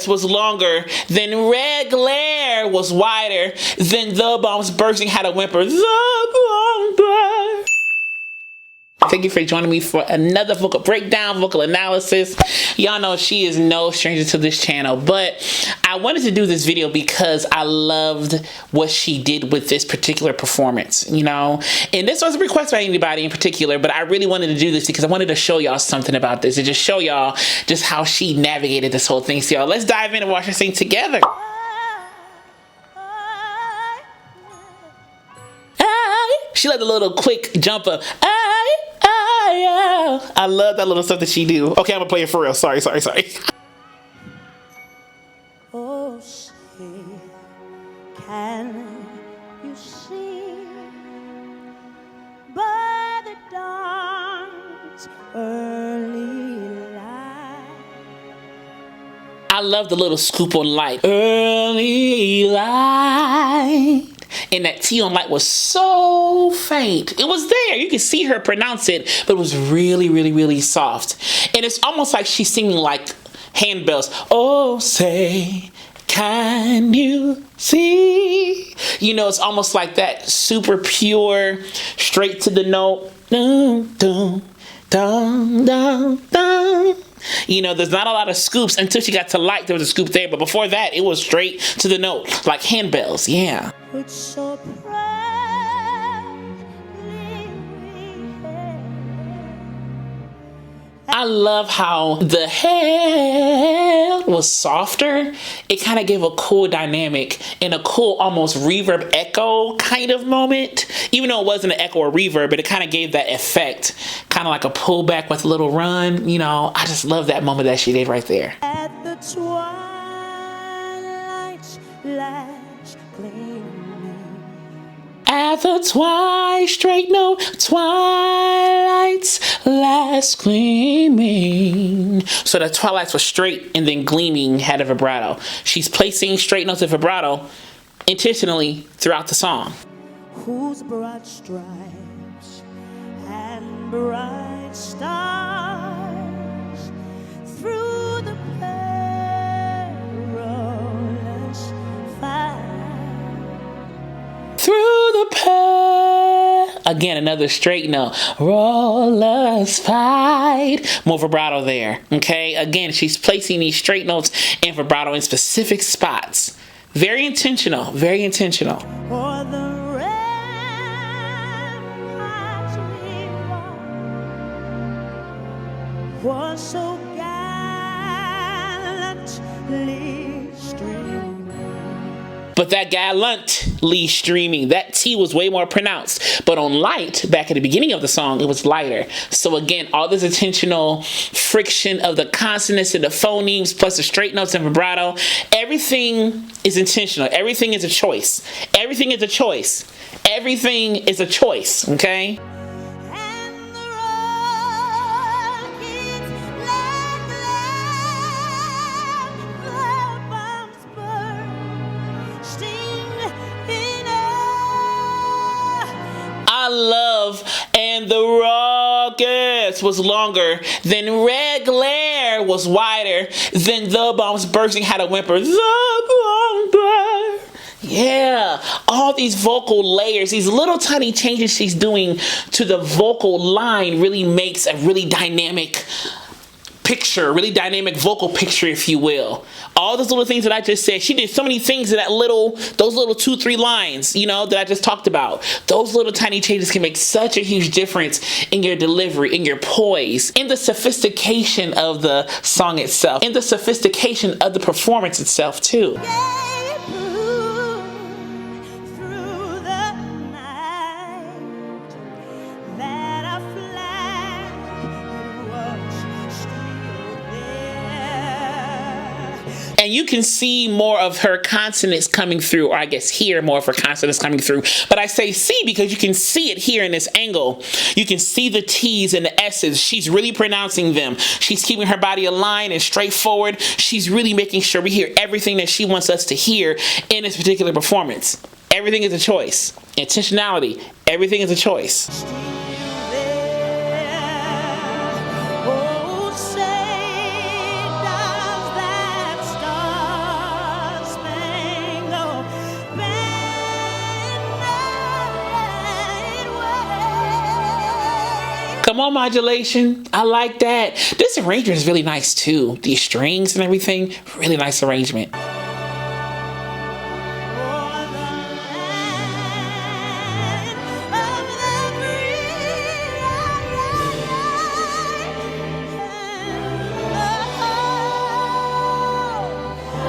August was longer, then red glare was wider, then the bombs bursting had a whimper. The bomb burst. Thank you for joining me for another vocal breakdown, vocal analysis. Y'all know she is no stranger to this channel, but I wanted to do this video because I loved what she did with this particular performance, you know? And this wasn't requested by anybody in particular, but I really wanted to do this because I wanted to show y'all something about this and just show y'all just how she navigated this whole thing. So y'all, let's dive in and watch her sing together. She let a little quick jump up. I love that little stuff that she do. Okay, I'm gonna play it for real. Sorry. Oh, say, can you see by the dawn's early light? I love the little scoop on light. Early light. And that T on light was so faint. It was there. You could see her pronounce it, but it was really, really, really soft. And it's almost like she's singing like handbells. Oh, say, can you see? You know, it's almost like that super pure, straight to the note. Dun, dun, dun, dun, dun. You know, there's not a lot of scoops until she got to light. There was a scoop there, but before that, it was straight to the note, like handbells. Yeah. It's so I love how the head was softer. It kind of gave a cool dynamic and a cool almost reverb echo kind of moment. Even though it wasn't an echo or reverb, but it kind of gave that effect. Kind of like a pullback with a little run. You know, I just love that moment that she did right there. At the twilight's last gleaming. At the twilight's last gleaming. So the twilights were straight and then gleaming had a vibrato. She's placing straight notes of vibrato intentionally throughout the song. Whose broad stripes and bright stars through the perilous fight. Again, another straight note. Rollers fight. More vibrato there. Okay. Again, she's placing these straight notes and vibrato in specific spots. Very intentional. Very intentional. For the ramparts we walk was so gallantly streaming. But that gallantly streaming, that T was way more pronounced. But on light, back at the beginning of the song, it was lighter. So again, all this intentional friction of the consonants and the phonemes, plus the straight notes and vibrato, everything is intentional. Everything is a choice. Everything is a choice. Everything is a choice, okay? I love, and the rockets was longer, then red glare was wider, then the bombs bursting had a whimper. The bomb burst. Yeah, all these vocal layers, these little tiny changes she's doing to the vocal line really makes a really dynamic picture, really dynamic vocal picture, if you will. All those little things that I just said, she did so many things in that those little 2-3 lines, you know, that I just talked about. Those little tiny changes can make such a huge difference in your delivery, in your poise, in the sophistication of the song itself, in the sophistication of the performance itself too. And you can see more of her consonants coming through, or I guess hear more of her consonants coming through. But I say see because you can see it here in this angle. You can see the T's and the S's. She's really pronouncing them. She's keeping her body aligned and straightforward. She's really making sure we hear everything that she wants us to hear in this particular performance. Everything is a choice. Intentionality. Everything is a choice. Come on, modulation. I like that. This arrangement is really nice too. These strings and everything, really nice arrangement.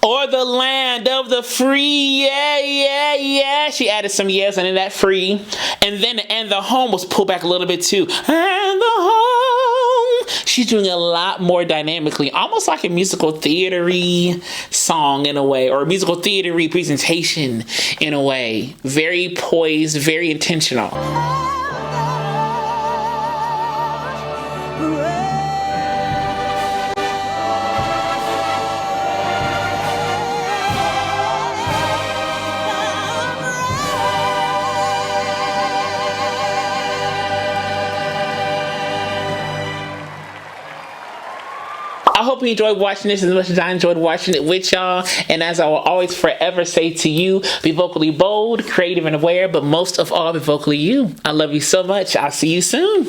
Or the land of the free, yeah, yeah, yeah. She added some yes into that free. And then and the home was pulled back a little bit too. And the home. She's doing a lot more dynamically, almost like a musical theater-y song in a way, or a musical theater-y presentation in a way. Very poised, very intentional. I hope you enjoyed watching this as much as I enjoyed watching it with y'all. And as I will always forever say to you, be vocally bold, creative, and aware, but most of all, be vocally you. I love you so much. I'll see you soon.